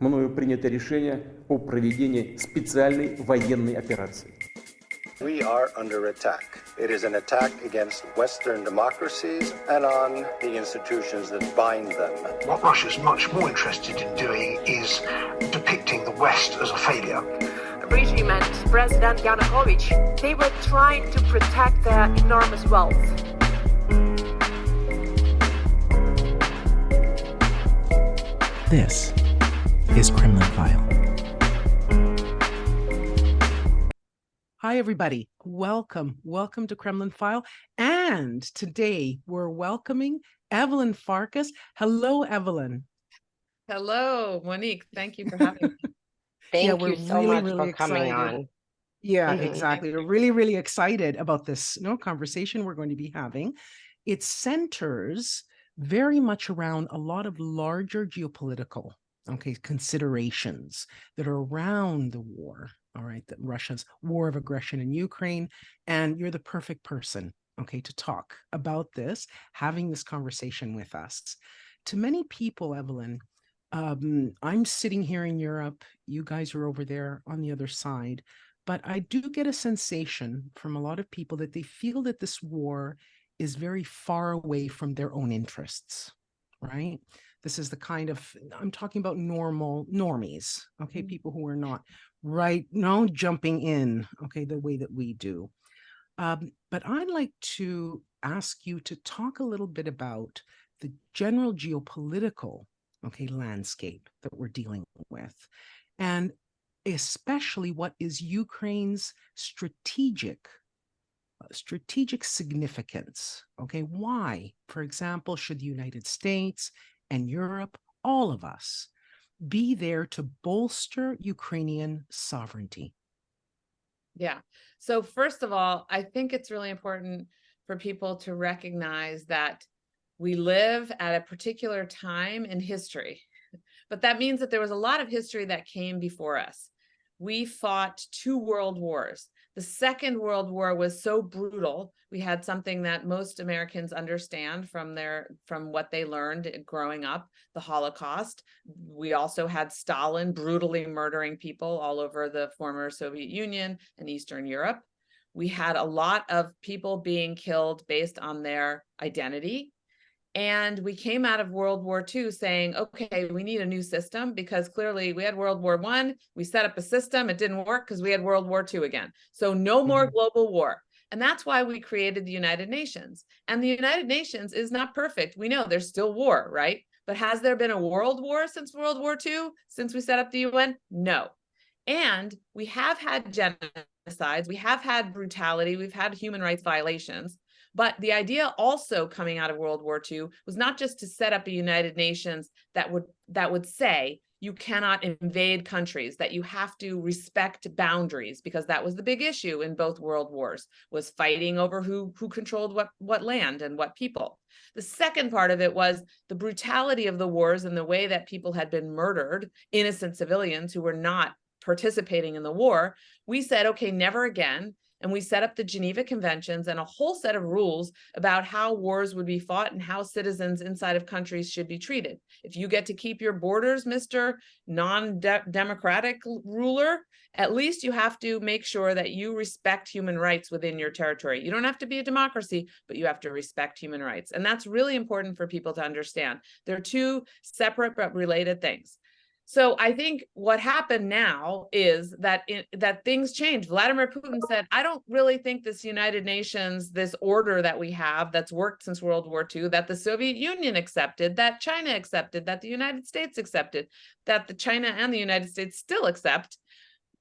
мною принято решение о проведении специальной военной операции. We are under attack. It is an attack against Western democracies and on the institutions that bind them. What Russia's much more interested in doing is depicting the West as a failure. The regime and President Yanukovych, they were trying to protect their enormous wealth. This is Kremlin File. Hi, everybody. Welcome to Kremlin File. And today we're welcoming Evelyn Farkas. Hello, Evelyn. Hello, Monique. Thank you for having me. Thank you so much for coming on. Yeah, exactly. We're really excited about this conversation we're going to be having. It centers very much around a lot of larger geopolitical considerations that are around the war. All right, that Russia's war of aggression in Ukraine, and you're the perfect person, to talk about this, having this conversation with us. To many people, Evelyn, I'm sitting here in Europe, you guys are over there on the other side, but I do get a sensation from a lot of people that they feel that this war is very far away from their own interests, right? This is the kind of, I'm talking about normies, people who are not jumping in, the way that we do. But I'd like to ask you to talk a little bit about the general geopolitical, landscape that we're dealing with, and especially what is Ukraine's strategic significance. Why, for example, should the United States and Europe, all of us, be there to bolster Ukrainian sovereignty? Yeah. So first of all, I think it's really important for people to recognize that we live at a particular time in history, but that means that there was a lot of history that came before us. We fought 2 world wars. The Second World War was so brutal. We had something that most Americans understand from what they learned growing up, the Holocaust. We also had Stalin brutally murdering people all over the former Soviet Union and Eastern Europe. We had a lot of people being killed based on their identity. And we came out of World War II saying, okay, we need a new system, because clearly we had World War I, we set up a system, it didn't work because we had World War II again. So no more global war. And that's why we created the United Nations. And the United Nations is not perfect. We know there's still war, right? But has there been a world war since World War II, since we set up the UN? No. And we have had genocides, we have had brutality, we've had human rights violations. But the idea also coming out of World War II was not just to set up a United Nations that would say you cannot invade countries, that you have to respect boundaries, because that was the big issue in both world wars, was fighting over who controlled what land and what people. The second part of it was the brutality of the wars and the way that people had been murdered, innocent civilians who were not participating in the war. We said, okay, never again. And we set up the Geneva Conventions and a whole set of rules about how wars would be fought and how citizens inside of countries should be treated. If you get to keep your borders, Mr. Non-democratic ruler, at least you have to make sure that you respect human rights within your territory. You don't have to be a democracy, but you have to respect human rights. And that's really important for people to understand. They're 2 separate but related things. So I think what happened now is that things changed. Vladimir Putin said, I don't really think this United Nations, this order that we have that's worked since World War II, that the Soviet Union accepted, that China accepted, that the United States accepted, that the China and the United States still accept.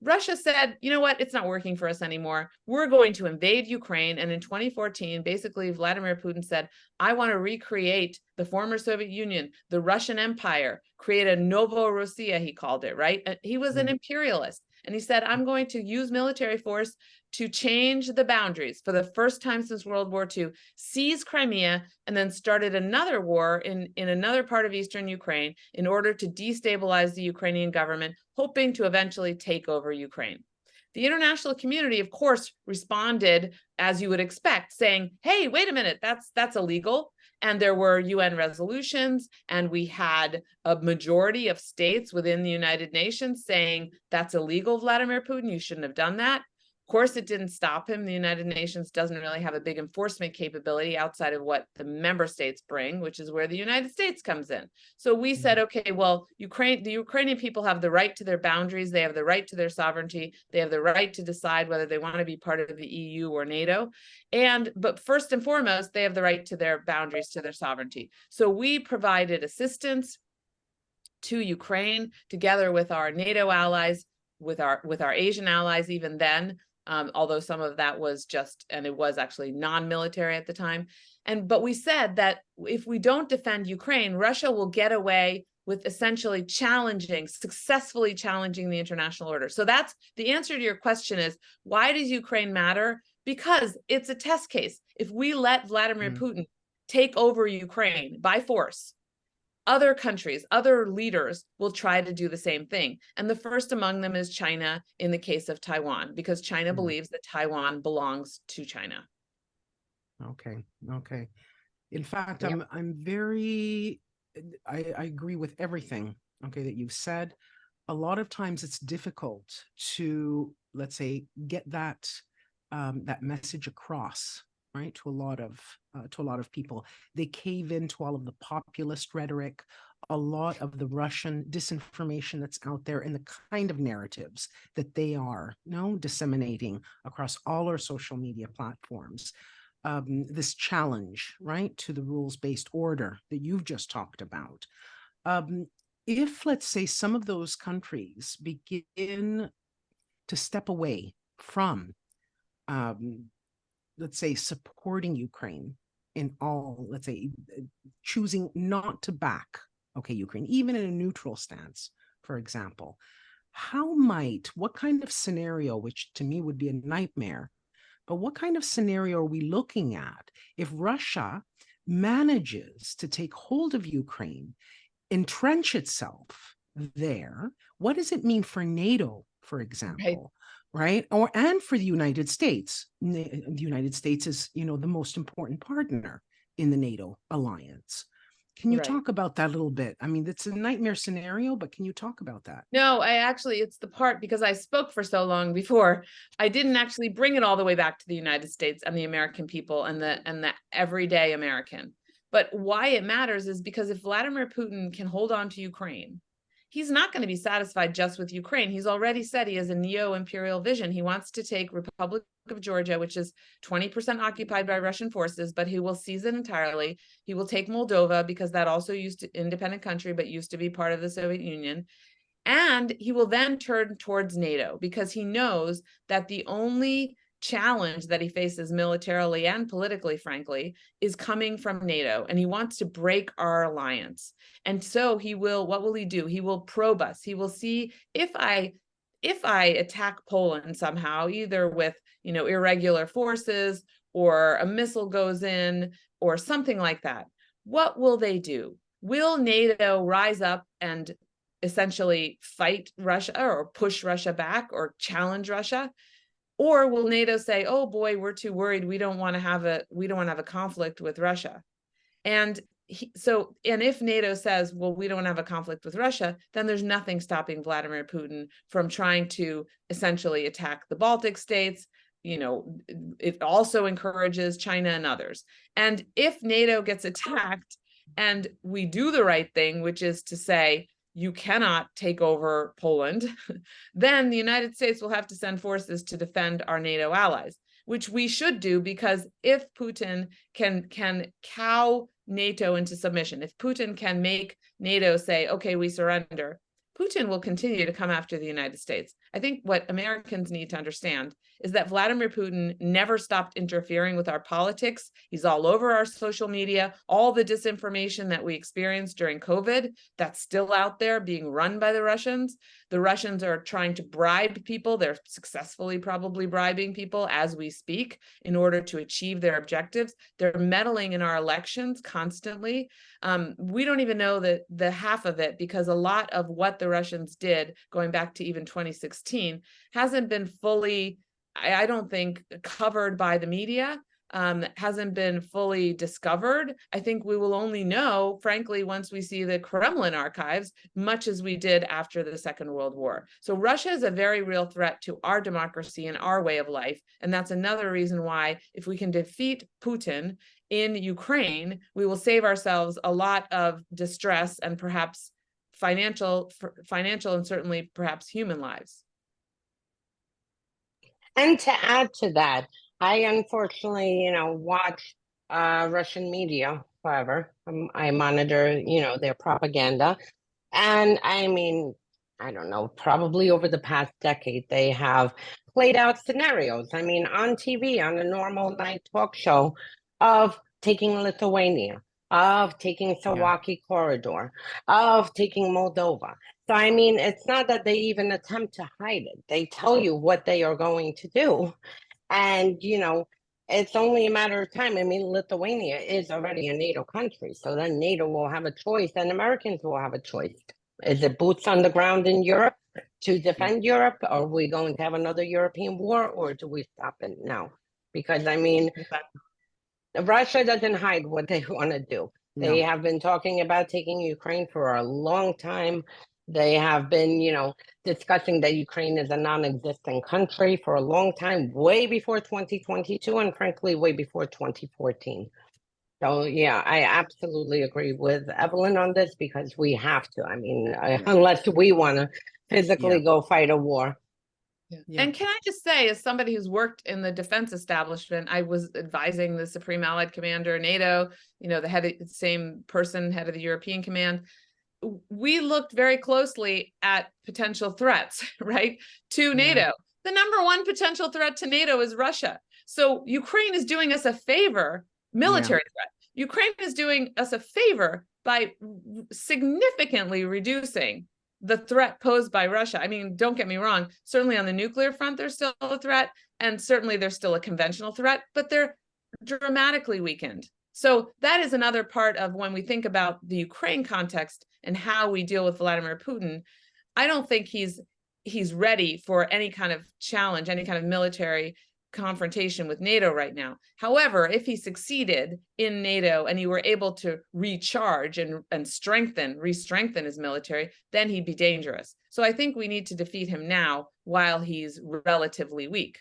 Russia said, you know what, it's not working for us anymore. We're going to invade Ukraine. And in 2014, basically, Vladimir Putin said, I want to recreate the former Soviet Union, the Russian Empire, create a Novorossiya, he called it, right? He was an imperialist. And he said, I'm going to use military force to change the boundaries for the first time since World War II, seize Crimea, and then started another war in another part of Eastern Ukraine in order to destabilize the Ukrainian government, hoping to eventually take over Ukraine. The international community, of course, responded as you would expect, saying, hey, wait a minute, that's illegal. And there were UN resolutions, and we had a majority of states within the United Nations saying that's illegal, Vladimir Putin, you shouldn't have done that. Of course, it didn't stop him. The United Nations doesn't really have a big enforcement capability outside of what the member states bring, which is where the United States comes in. So we said, okay, well, the Ukrainian people have the right to their boundaries. They have the right to their sovereignty. They have the right to decide whether they want to be part of the EU or NATO. But first and foremost, they have the right to their boundaries, to their sovereignty. So we provided assistance to Ukraine together with our NATO allies, with our Asian allies even then. Although some of that was and it was actually non-military at the time. But we said that if we don't defend Ukraine, Russia will get away with essentially successfully challenging the international order. So that's the answer to your question is, why does Ukraine matter? Because it's a test case. If we let Vladimir Putin take over Ukraine by force, other countries, other leaders will try to do the same thing. And the first among them is China in the case of Taiwan, because China believes that Taiwan belongs to China. Okay. In fact, I agree with everything, okay, that you've said. A lot of times it's difficult to, let's say, get that message across, right, to a lot of people. They cave into all of the populist rhetoric, a lot of the Russian disinformation that's out there, and the kind of narratives that they are disseminating across all our social media platforms. This challenge, right, to the rules-based order that you've just talked about. If, let's say, some of those countries begin to step away from let's say, supporting Ukraine in all, let's say, choosing not to back, Ukraine, even in a neutral stance, for example, what kind of scenario, which to me would be a nightmare, but what kind of scenario are we looking at if Russia manages to take hold of Ukraine, entrench itself there? What does it mean for NATO, for example? Right? And for the United States. The United States is, the most important partner in the NATO alliance. Can you talk about that a little bit? I mean, it's a nightmare scenario, but can you talk about that? No, it's the part, because I spoke for so long before, I didn't actually bring it all the way back to the United States and the American people and the everyday American. But why it matters is because if Vladimir Putin can hold on to Ukraine, he's not going to be satisfied just with Ukraine. He's already said he has a neo-imperial vision. He wants to take Republic of Georgia, which is 20% occupied by Russian forces, but he will seize it entirely. He will take Moldova, because that also independent country, but used to be part of the Soviet Union. And he will then turn towards NATO, because he knows that the only challenge that he faces militarily and politically, frankly, is coming from NATO, and he wants to break our alliance. And so what will he do? He will probe us. He will see if I attack Poland somehow, either with, irregular forces, or a missile goes in, or something like that, what will they do? Will NATO rise up and essentially fight Russia, or push Russia back, or challenge Russia? Or will NATO say, "Oh boy, we're too worried. We don't want to have a conflict with Russia"? And if NATO says, "Well, we don't have a conflict with Russia," then there's nothing stopping Vladimir Putin from trying to essentially attack the Baltic states. It also encourages China and others. And if NATO gets attacked and we do the right thing, which is to say, you cannot take over Poland, then the United States will have to send forces to defend our NATO allies, which we should do, because if Putin can cow NATO into submission, if Putin can make NATO say, okay, we surrender, Putin will continue to come after the United States. I think what Americans need to understand is that Vladimir Putin never stopped interfering with our politics. He's all over our social media. All the disinformation that we experienced during COVID, that's still out there being run by the Russians. The Russians are trying to bribe people. They're successfully probably bribing people as we speak in order to achieve their objectives. They're meddling in our elections constantly. We don't even know the half of it, because a lot of what the Russians did, going back to even 2016, hasn't been fully, I don't think, covered by the media. hasn't been fully discovered. I think we will only know, frankly, once we see the Kremlin archives, much as we did after the Second World War. So Russia is a very real threat to our democracy and our way of life. And that's another reason why, if we can defeat Putin in Ukraine, we will save ourselves a lot of distress and perhaps financial and certainly perhaps human lives. And to add to that, I unfortunately, watch Russian media. However, I monitor, their propaganda. And I mean, I don't know, probably over the past decade, they have played out scenarios. I mean, on TV, on a normal night talk show, of taking Lithuania, of taking Suwalki Corridor, of taking Moldova. So, I mean, it's not that they even attempt to hide it. They tell you what they are going to do. And, it's only a matter of time. I mean, Lithuania is already a NATO country. So then NATO will have a choice and Americans will have a choice. Is it boots on the ground in Europe to defend Europe? Are we going to have another European war, or do we stop it now? Because, I mean, Russia doesn't hide what they want to do. They have been talking about taking Ukraine for a long time. They have been, discussing that Ukraine is a non-existent country for a long time, way before 2022, and frankly, way before 2014. So, yeah, I absolutely agree with Evelyn on this, because we have to. I mean, unless we want to physically go fight a war. Yeah. And can I just say, as somebody who's worked in the defense establishment, I was advising the Supreme Allied Commander of NATO, the same person, head of the European Command. We looked very closely at potential threats, right, to NATO. The number one potential threat to NATO is Russia. So Ukraine is doing us a favor, military threat. Ukraine is doing us a favor by significantly reducing the threat posed by Russia. I mean, don't get me wrong, certainly on the nuclear front, there's still a threat, and certainly there's still a conventional threat, but they're dramatically weakened. So that is another part of when we think about the Ukraine context and how we deal with Vladimir Putin. I don't think he's ready for any kind of challenge, any kind of military confrontation with NATO right now. However, if he succeeded in NATO and he were able to recharge and re-strengthen his military, then he'd be dangerous. So I think we need to defeat him now while he's relatively weak.